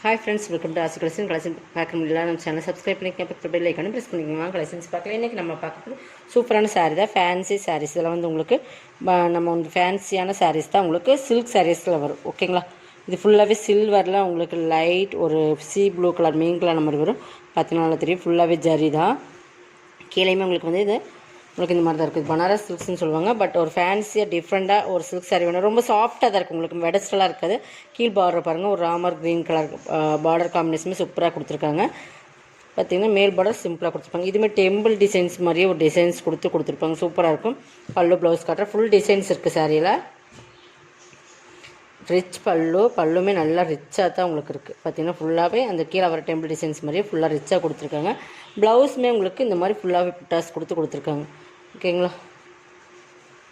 Hi friends, welcome to Ask Collection. Collection பார்க்க முடியல நம்ம சேனலை சப்ஸ்கிரைப் பண்ணிக்கங்க, பக்கத்துல பெல் ஐகானை பிரஸ் பண்ணிக்கோங்க. கலெக்ஷன்ஸ் பார்க்கலாம். இன்றைக்கி நம்ம பார்க்குறது சூப்பரான சாரீ தான், ஃபேன்சி சாரீஸ். இதெல்லாம் வந்து உங்களுக்கு நம்ம வந்து ஃபேன்சியான சாரீஸ் தான் உங்களுக்கு சில்க் சாரீஸில் வரும். ஓகேங்களா? இது ஃபுல்லாகவே சில்வரில் உங்களுக்கு லைட் ஒரு சி ப்ளூ கலர் மீன் கலர் மாதிரி வரும். பார்த்தீங்கன்னா தெரியும், ஃபுல்லாகவே ஜரி தான். கீழேயுமே உங்களுக்கு வந்து இது உங்களுக்கு இந்த மாதிரி தான் இருக்குது. பனாரஸ் சில்க்ஸ்னு சொல்லுவாங்க. பட் ஒரு ஃபேன்சியாக டிஃப்ரெண்ட்டாக ஒரு சில்க் சாரீ வேணும். ரொம்ப சாஃப்ட்டாக தான் இருக்குது. உங்களுக்கு வெடஸ்டலாக இருக்காது. கீழ் பார்டர் பாருங்கள், ஒரு ராமர் க்ரீன் கலர் பார்டர் காம்பினேஷனுமே சூப்பராக கொடுத்துருக்காங்க. பார்த்திங்கன்னா மேல் பார்டர் சிம்பிளாக கொடுத்துருப்பாங்க. இதுமாதிரி டெம்பிள் டிசைன்ஸ் மாதிரியே ஒரு டிசைன்ஸ் கொடுத்துருப்பாங்க. சூப்பராக இருக்கும். பல்லு ப்ளவுஸ் காட்டுற ஃபுல் டிசைன்ஸ் இருக்குது சாரியில். ரிச் பல்லுமே நல்லா ரிச்சாக தான் உங்களுக்கு இருக்குது. பார்த்திங்கன்னா ஃபுல்லாகவே அந்த கீழே வர டெம்பிள் டிசைன்ஸ் மாதிரியே ஃபுல்லாக ரிச்சாக கொடுத்துருக்காங்க. ப்ளவுஸுமே உங்களுக்கு இந்த மாதிரி ஃபுல்லாகவே புட்டாஸ் கொடுத்துருக்காங்க. ஓகேங்களா?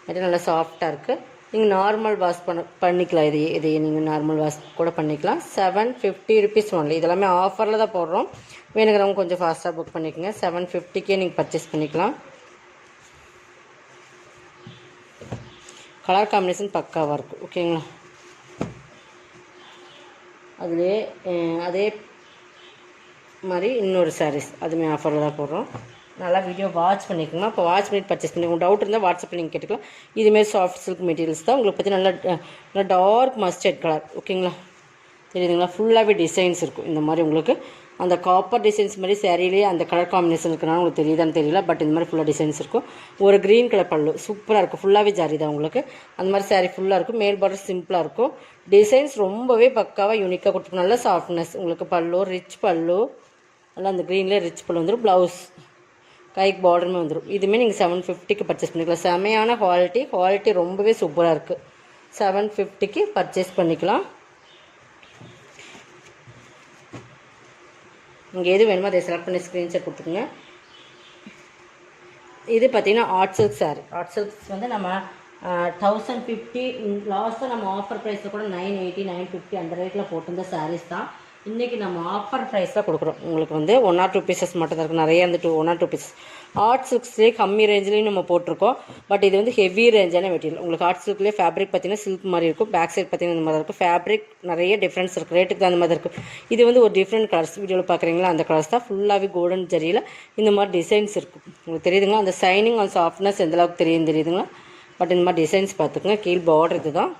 அது நல்லா சாஃப்டாக இருக்குது. நீங்கள் நார்மல் வாஷ் பண்ணிக்கலாம். இதையே நீங்கள் நார்மல் வாஷ் கூட பண்ணிக்கலாம். 750 rupees ஒன்லி. இதெல்லாமே ஆஃபரில் தான் போடுறோம். வேணுங்கிறவங்க கொஞ்சம் ஃபாஸ்ட்டாக புக் பண்ணிக்கோங்க. 750க்கே நீங்கள் பர்ச்சேஸ் பண்ணிக்கலாம். கலர் காம்பினேஷன் பக்காவாக இருக்கும். ஓகேங்களா? அதே மாதிரி இன்னொரு சாரீஸ் அதுவுமே ஆஃபரில் தான் போடுறோம். நல்லா வீடியோ வாட்ச் பண்ணிக்கோங்க. அப்போ வாட்ச் பண்ணி பர்ச்சேஸ் பண்ணி உங்களுக்கு டவுட் இருந்தால் வாட்ஸ்அப்பில் நீங்கள் கேட்டுக்கலாம். இதுமாரி சாஃப்ட் சில்க் மெட்டீரியல்ஸ் தான். உங்களுக்கு பற்றி நல்லா டார்க் மஸ்டர்ட் கலர். ஓகேங்களா? தெரியுதுங்களா? ஃபுல்லாகவே டிசைன்ஸ் இருக்கும். இந்த மாதிரி உங்களுக்கு அந்த காப்பர் டிசைன்ஸ் மாதிரி சேரீலேயே அந்த கலர் காம்பினேஷன் இருக்குனால உங்களுக்கு தெரியுதான்னு தெரியல. பட் இந்த மாதிரி ஃபுல்லாக டிசைன்ஸ் இருக்கும். ஒரு க்ரீன் கலர் பல்லு சூப்பராக இருக்கும். ஃபுல்லாகவே ஜாரி தான் உங்களுக்கு. அந்த மாதிரி சாரீ ஃபுல்லாக இருக்கும். மேல் பார்டர் சிம்பிளாக இருக்கும். டிசைன்ஸ் ரொம்பவே பக்காவாக யூனிக்காக கொடுத்துருக்கும். நல்ல சாஃப்ட்னஸ் உங்களுக்கு. பல்லு ரிச் பல்லு, நல்லா அந்த க்ரீன்லேயே ரிச் பல்லு வந்துடும். ப்ளவுஸ் கைக்கு பார்டருமே வந்துடும். இதுவுமே நீங்கள் 750க்கு பர்ச்சேஸ் பண்ணிக்கலாம். செமையான குவாலிட்டி ரொம்பவே சூப்பராக இருக்குது. 750க்கு பர்ச்சேஸ் பண்ணிக்கலாம். நீங்கள் எது வேணுமோ அதை செலக்ட் பண்ணி ஸ்க்ரீன்ஷாட் கொடுத்துக்குங்க. இது பார்த்திங்கன்னா art silk sari. Art silks வந்து நம்ம 1050 லாஸ்ட்டாக நம்ம ஆஃபர் ப்ரைஸில் கூட 980 950 அந்த ரேட்டில் போட்டிருந்த சாரீஸ் தான். இன்றைக்கி நம்ம ஆஃபர் ப்ரைஸில் கொடுக்குறோம். உங்களுக்கு வந்து 1 or 2 பீசஸ் மட்டும் தான் இருக்குது. நிறைய இருந்துட்டு 1 or 2 பீசஸ். ஆர்ட் சில்க்ஸ்லேயே கம்மி ரேஞ்சிலையும் நம்ம போட்டிருக்கோம். பட் இது வந்து ஹெவி ரேஞ்சான மெட்டீரியல். உங்களுக்கு ஆர்ட் சில்க்லேயே ஃபேப்ரிக் பார்த்தீங்கன்னா சில்க் மாதிரி இருக்கும். பேக் சைட் பார்த்தீங்கன்னா இந்த மாதிரி இருக்கும். ஃபேப்ரிக் நிறைய டிஃப்ரென்ஸ் இருக்குது. ரேட்டுக்கு அந்த மாதிரி இருக்குது. இது வந்து ஒரு டிஃப்ரெண்ட் கலர்ஸ். வீடியோவில் பார்க்குறீங்களா அந்த கலர்ஸ் தான். ஃபுல்லாகவே கோல்டன் ஜரியில் இந்த மாதிரி டிசைன்ஸ் இருக்கும். உங்களுக்கு தெரியுதுங்களா? அந்த சைனிங் அந்த சாஃப்ட்னஸ் எந்தளவுக்கு தெரியுதுங்களா? பட் இந்த மாதிரி டிசைன்ஸ் பார்த்துக்குங்க. கீழ் பார்டர் இது தான்.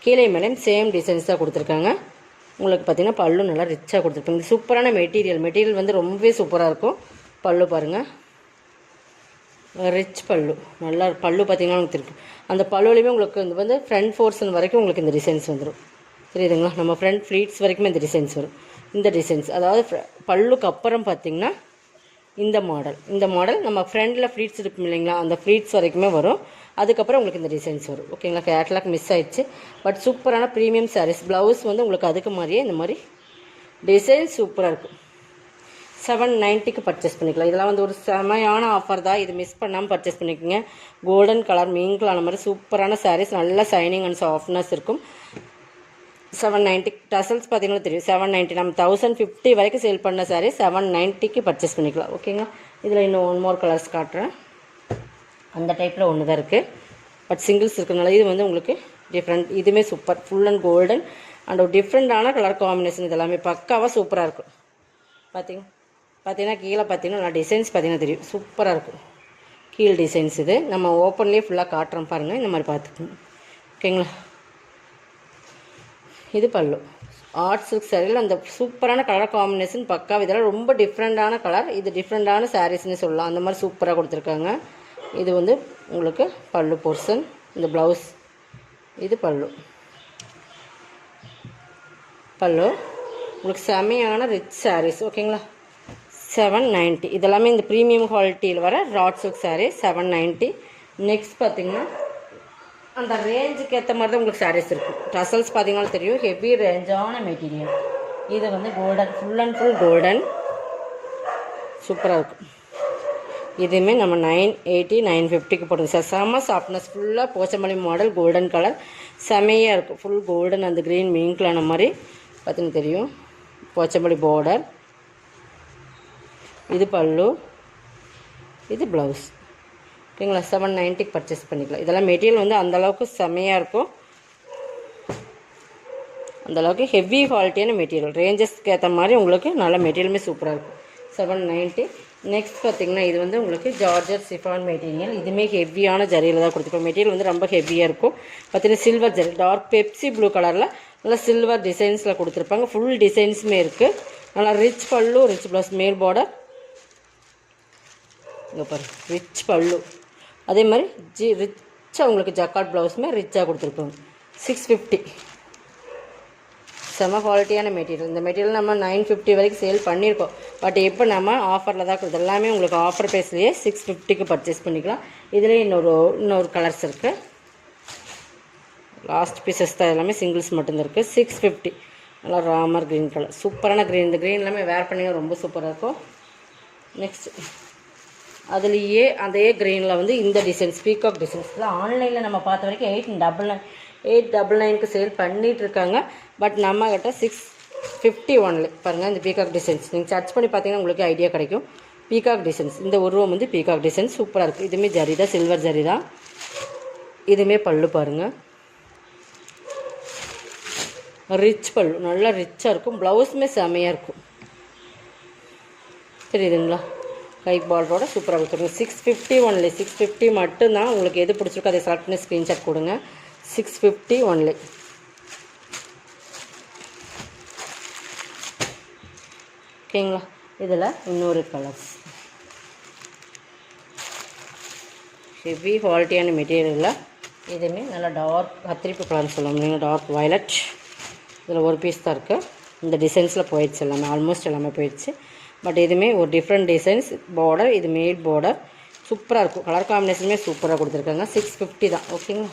கீழே மேலேயும் சேம் டிசைன்ஸ் தான் கொடுத்துருக்காங்க. உங்களுக்கு பார்த்திங்கன்னா பல்லு நல்லா ரிச்சாக கொடுத்துருப்பாங்க. இது சூப்பரான மெட்டீரியல் வந்து ரொம்பவே சூப்பராக இருக்கும். பல்லு பாருங்கள், ரிச் பல்லு. நல்லா பல்லு பார்த்திங்கன்னா உங்களுக்கு இருக்கும். அந்த பல்லுலேயுமே உங்களுக்கு இது வந்து ஃப்ரண்ட் போர்ஷன் வரைக்கும் உங்களுக்கு இந்த டிசைன்ஸ் வந்துடும். தெரியுதுங்களா? நம்ம ஃப்ரண்ட் ஃப்ளீட்ஸ் வரைக்குமே இந்த டிசைன்ஸ் வரும். இந்த டிசைன்ஸ் அதாவது பல்லுக்கு அப்புறம் பார்த்திங்கன்னா இந்த மாடல் நம்ம ஃப்ரண்டில் ஃப்ளீட்ஸ் இருக்கும் இல்லைங்களா, அந்த ஃப்ளீட்ஸ் வரைக்குமே வரும். அதுக்கப்புறம் உங்களுக்கு இந்த டிசைன்ஸ் வரும். ஓகேங்களா? கேட்லாக் மிஸ் ஆயிடுச்சு. பட் சூப்பரான ப்ரீமியம் சாரீஸ். ப்ளவுஸ் வந்து உங்களுக்கு அதுக்கு மாதிரியே இந்த மாதிரி டிசைன்ஸ் சூப்பராக இருக்கும். 790க்கு பர்ச்சேஸ் பண்ணிக்கலாம். இதெல்லாம் வந்து ஒரு செமையான ஆஃபர் தான். இது மிஸ் பண்ணாமல் பர்ச்சேஸ் பண்ணிக்கோங்க. கோல்டன் கலர் மீன்களான மாதிரி சூப்பரான சாரீஸ். நல்ல சைனிங் அண்ட் சாஃப்ட்னஸ் இருக்கும். 790 டசல்ஸ் பார்த்தீங்கன்னா தெரியும். 790 நம்ம 1050 வரைக்கும் சேல் பண்ண சாரீ 790க்கு பர்ச்சேஸ் பண்ணிக்கலாம். ஓகேங்களா? இதில் இன்னும் 1 more கலர்ஸ் காட்டுறேன். அந்த டைப்பில் ஒன்று தான் இருக்குது. பட் சிங்கிள்ஸ் இருக்கிறதுனால இது வந்து உங்களுக்கு டிஃப்ரெண்ட். இதுவுமே super. Full and golden and ஒரு டிஃப்ரெண்ட்டான கலர் காம்பினேஷன். இது எல்லாமே பக்காவாக சூப்பராக இருக்கும். பார்த்தீங்கன்னா கீழே பார்த்தீங்கன்னா டிசைன்ஸ் பார்த்தீங்கன்னா தெரியும். சூப்பராக இருக்கும். கீழ் டிசைன்ஸ் இது நம்ம ஓப்பன்லேயே ஃபுல்லாக காட்டுறோம் பாருங்கள். இந்த மாதிரி பார்த்துக்கோங்க. ஓகேங்களா? இது பல்லு. ஆர்ட் சில்க் சாரியில் அந்த சூப்பரான கலர் காம்பினேஷன் பக்கா. இதெல்லாம் ரொம்ப டிஃப்ரெண்ட்டான கலர். இது டிஃப்ரெண்ட்டான சாரீஸ்னு சொல்லலாம். அந்த மாதிரி சூப்பராக கொடுத்துருக்காங்க. இது வந்து உங்களுக்கு பல்லு போர்ஷன். இந்த ப்ளவுஸ் இது பல்லு உங்களுக்கு செமையான ரிச் சாரீஸ். ஓகேங்களா? 790 இதெல்லாமே இந்த ப்ரீமியம் குவாலிட்டியில் வர ராட் சில்க் சாரீ 790. நெக்ஸ்ட் பார்த்திங்கன்னா அந்த ரேஞ்சுக்கு ஏற்ற மாதிரி தான் உங்களுக்கு சாரீஸ் இருக்கும். டசல்ஸ் பார்த்திங்கன்னா தெரியும். ஹெவி ரேஞ்சான மெட்டீரியல். இது வந்து golden, full and full golden. சூப்பராக இருக்கும். இதுவுமே நம்ம 980 950க்கு போடுங்க சார். செம்ம சாஃப்ட்னஸ். ஃபுல்லாக போச்சமல்லி மாடல் கோல்டன் கலர் செமையாக இருக்கும். ஃபுல் கோல்டன் அந்த க்ரீன் மீன்களான மாதிரி பார்த்தீங்கன்னா தெரியும். போச்சமல்லி பார்டர். இது பல்லு, இது ப்ளவுஸ். ஓகேங்களா? 790க்கு பர்ச்சேஸ் பண்ணிக்கலாம். இதெல்லாம் மெட்டீரியல் வந்து அந்தளவுக்கு செமையாக இருக்கும். அந்தளவுக்கு ஹெவி குவாலிட்டியான மெட்டீரியல், ரேஞ்சஸ்க்கு ஏற்ற மாதிரி உங்களுக்கு நல்ல மெட்டீரியலுமே சூப்பராக இருக்கும். 790. நெக்ஸ்ட் பார்த்திங்கன்னா இது வந்து உங்களுக்கு ஜார்ஜர் சிஃபான் மெட்டீரியல். இதுவுமே ஹெவியான ஜரியில் தான் கொடுத்துருக்கோம். மெட்டீரியல் வந்து ரொம்ப ஹெவியாக இருக்கும். பார்த்தீங்கன்னா silver zari, dark Pepsi blue கலரில் நல்லா சில்வர் டிசைன்ஸில் கொடுத்துருப்பாங்க. ஃபுல் டிசைன்ஸுமே இருக்குது. நல்லா ரிச் பல்லு, ரிச் ப்ளவுஸ், மேல் பார்டர் இங்கே பாருங்கள், ரிச் பல்லு. அதே மாதிரி ரிச்சாக உங்களுக்கு ஜக்கார்ட் ப்ளவுஸுமே ரிச்சாக கொடுத்துருக்கோங்க. 650. செம குவாலிட்டியான மெட்டீரியல். இந்த மெட்டீரியல் நம்ம 950 வரைக்கும் சேல் பண்ணியிருக்கோம். பட் இப்போ நம்ம ஆஃபரில் தான் கொடுத்து எல்லாமே உங்களுக்கு ஆஃபர் ப்ரைஸ்லேயே 650க்கு பர்ச்சேஸ் பண்ணிக்கலாம். இதுலேயே இன்னொரு கலர்ஸ் இருக்குது. லாஸ்ட் பீசஸ் தான், எல்லாமே சிங்கிள்ஸ் மட்டும்தான் இருக்குது. 650. நல்லா ராமர் க்ரீன் கலர், சூப்பரான க்ரீன். இந்த க்ரீன் எல்லாமே வேர் பண்ணிங்க ரொம்ப சூப்பராக இருக்கும். நெக்ஸ்ட் அதுலேயே அதே க்ரீனில் வந்து இந்த டிசைன்ஸ், பீகாக் டிசைன்ஸில் ஆன்லைனில் நம்ம பார்த்த வரைக்கும் 899க்கு சேல் பண்ணிகிட்டு இருக்காங்க. பட் நம்மக்கிட்ட 650 ஒன்லி. பாருங்கள் இந்த பீகாக் டிசைன்ஸ் நீங்கள் சர்ச் பண்ணி பார்த்தீங்கன்னா உங்களுக்கு ஐடியா கிடைக்கும். பீகாக் டிசைன்ஸ், இந்த உருவம் வந்து பீகாக் டிசைன்ஸ் சூப்பராக இருக்குது. இதுவுமே ஜரி தான், சில்வர் ஜரி தான். இதுவுமே பல்லு பாருங்கள், ரிச் பல்லு, நல்லா ரிச்சாக இருக்கும். ப்ளவுஸுமே செமையாக இருக்கும். தெரியுதுங்களா? கை பார்டரோட சூப்பராக கொடுத்துருங்க. 650 ஒன்லி. 650 மட்டும்தான். உங்களுக்கு எது பிடிச்சிருக்கோ அதை செலக்ட் பண்ணி ஸ்க்ரீன்ஷாட் கொடுங்க. 650 ஒன்லி. ஓகேங்களா? இதில் இன்னொரு கலர்ஸ், ஹெவி குவாலிட்டியான மெட்டீரியலில் இதுவுமே நல்லா டார்க் கத்திரிப்பு கலர்னு சொல்லுவோம் நீங்கள், டார்க் வயலட். இதில் ஒரு பீஸ் தான் இருக்குது. இந்த டிசைன்ஸில் போயிடுச்சு, எல்லாமே ஆல்மோஸ்ட் எல்லாமே போயிடுச்சு. பட் இதுவுமே ஒரு டிஃப்ரெண்ட் டிசைன்ஸ். பார்டர் இது மேட் பார்டர், சூப்பராக இருக்கும். கலர் காம்பினேஷனுமே சூப்பராக கொடுத்துருக்காங்க. 650 தான். ஓகேங்களா?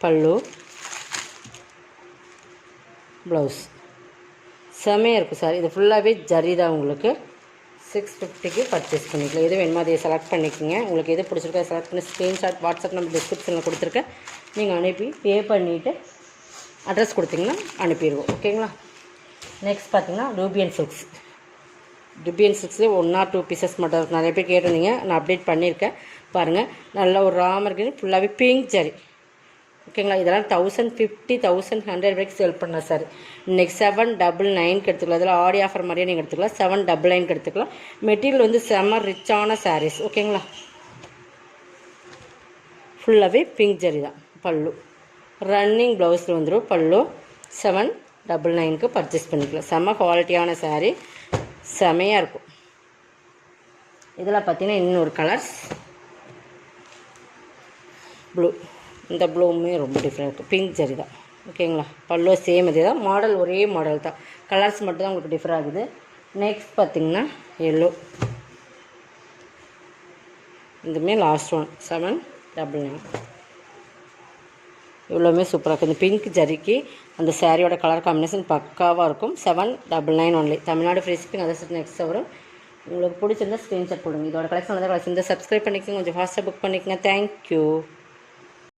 பல்லு, ப்ளவுஸ் செமையாக இருக்கும் சார். இது ஃபுல்லாகவே ஜரி தான். உங்களுக்கு 650க்கு பர்ச்சேஸ் பண்ணிக்கலாம். எது வேணுமோ அதை செலக்ட் பண்ணிக்கோங்க. உங்களுக்கு எது பிடிச்சிருக்கோ அதை செலக்ட் பண்ணி ஸ்க்ரீன்ஷாட் வாட்ஸ்அப் நம்பர் டிஸ்கிரிப்ஷனில் கொடுத்துருக்கேன். நீங்கள் அனுப்பி பே பண்ணிவிட்டு அட்ரஸ் கொடுத்தீங்கன்னா அனுப்பிடுவோம். ஓகேங்களா? நெக்ஸ்ட் பார்த்தீங்கன்னா டூபியன் சில்க்ஸ். டூபியன் சில்க்ஸ்லேயே 1 or 2 பீசஸ் மட்டும் நிறைய பேர் கேட்டிருந்தீங்க, நான் அப்டேட் பண்ணியிருக்கேன். பாருங்கள், நல்ல ஒரு ராமர் கிரீன், ஃபுல்லாகவே பிங்க் ஜரி. ஓகேங்களா? இதெல்லாம் 1050, 1100 வரைக்கும் சேல் பண்ண சார். இன்றைக்கி 799க்கு எடுத்துக்கலாம். இதில் ஆடி ஆஃபர் மாதிரியே நீங்கள் எடுத்துக்கலாம். 799க்கு எடுத்துக்கலாம். மெட்டீரியல் வந்து செம்ம ரிச்சான சாரீஸ். ஓகேங்களா? ஃபுல்லாகவே பிங்க் ஜரி தான். பல்லு ரன்னிங் ப்ளவுஸில் வந்துடும். பல்லு 799க்கு பர்ச்சேஸ் பண்ணிக்கலாம். செம்ம குவாலிட்டியான சாரீ, செமையாக இருக்கும். இதில் பார்த்தீங்கன்னா இன்னொரு கலர்ஸ் ப்ளூ. இந்த ப்ளூவுமே ரொம்ப டிஃப்ரெண்ட் இருக்குது. பிங்க் ஜரி தான். ஓகேங்களா? பல்லு சேம் இதே தான். மாடல் ஒரே மாடல் தான். கலர்ஸ் மட்டும் தான் உங்களுக்கு டிஃபர் ஆகுது. நெக்ஸ்ட் பார்த்திங்கன்னா எல்லோ. இதுவுமே லாஸ்ட் ஒன் 799. இவ்வளோவுமே சூப்பராக இருக்குது. இந்த பிங்க் ஜரிக்கு அந்த சாரியோட கலர் காம்பினேஷன் பக்காவாக இருக்கும். 799 ஒன்லி. Tamil Nadu free shipping. அதை நெக்ஸ்ட் வரும். உங்களுக்கு பிடிச்சிருந்தா ஸ்க்ரீன்ஷாட் கொடுங்க. இதோட கலெக்ஷன் வந்து இந்த சப்ஸ்கிரைப் பண்ணிக்கோங்க. கொஞ்சம் ஃபாஸ்ட்டாக புக் பண்ணிக்கோங்க. தேங்க்யூ.